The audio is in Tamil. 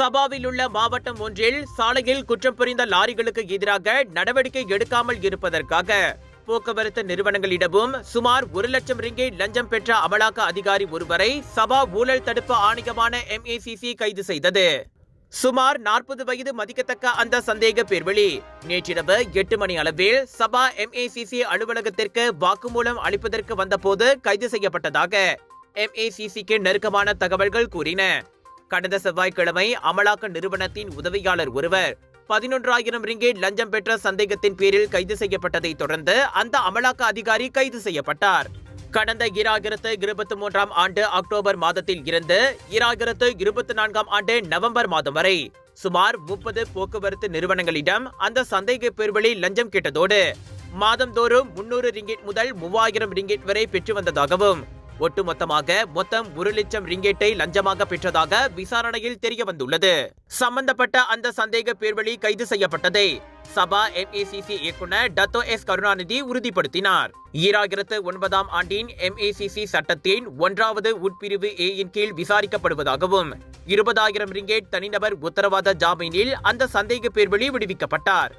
சபாவில் உள்ள மாவட்டம் ஒன்றில் சாலையில் குற்றம் புரிந்த லாரிகளுக்கு எதிராக நடவடிக்கை எடுக்காமல் இருப்பதற்காக போக்குவரத்து நிறுவனங்களிடமும் சுமார் 1 லட்சம் ரிங்கேட் லஞ்சம் பெற்ற அமலாக்க அதிகாரி ஒருவரை சபா ஊழல் தடுப்பு ஆணையமான MACC கைது செய்தது. சுமார் 40 வயது மதிக்கத்தக்க அந்த சந்தேக பேர்வழி நேற்றிரவு 8 மணி அளவில் சபா MACC அலுவலகத்திற்கு வாக்குமூலம் அளிப்பதற்கு வந்தபோது கைது செய்யப்பட்டதாக MACCக்கு நெருக்கமான தகவல்கள் கூறின. கடந்த செவ்வாய்க்கிழமை அமலாக்க நிறுவனத்தின் உதவியாளர் ஒருவர் 11,000 ரிங்கேட் லஞ்சம் பெற்ற சந்தேகத்தின் பேரில் கைது செய்யப்பட்டதை தொடர்ந்து அந்த அமலாக்க அதிகாரி கைது செய்யப்பட்டார். கடந்த 2023 ஆண்டு அக்டோபர் மாதத்தில் இருந்து 2024 ஆண்டு நவம்பர் மாதம் வரை சுமார் 30 போக்குவரத்து நிறுவனங்களிடம் அந்த சந்தேக பேர்வழி லஞ்சம் கேட்டதோடு மாதந்தோறும் 300 ரிங்கேட் முதல் 3000 ரிங்கேட் வரை பெற்று வந்ததாகவும் ஒட்டுமொத்தமாக மொத்தம் 1 லட்சம் ரிங்கேட்டை லஞ்சமாக பெற்றதாக விசாரணையில் தெரிய வந்துள்ளது. சம்பந்தப்பட்ட அந்த சந்தேக பேர்வழி கைது செய்யப்பட்டதை சபா MACC இயக்குனர் டத்தோ எஸ் கருணாநிதி உறுதிப்படுத்தினார். 2009 ஆண்டின் MACC சட்டத்தின் 1வது உட்பிரிவு A இன் கீழ் விசாரிக்கப்படுவதாகவும் 20,000 ரிங்கேட் தனிநபர் உத்தரவாத ஜாமீனில் அந்த சந்தேக பேர்வழி விடுவிக்கப்பட்டார்.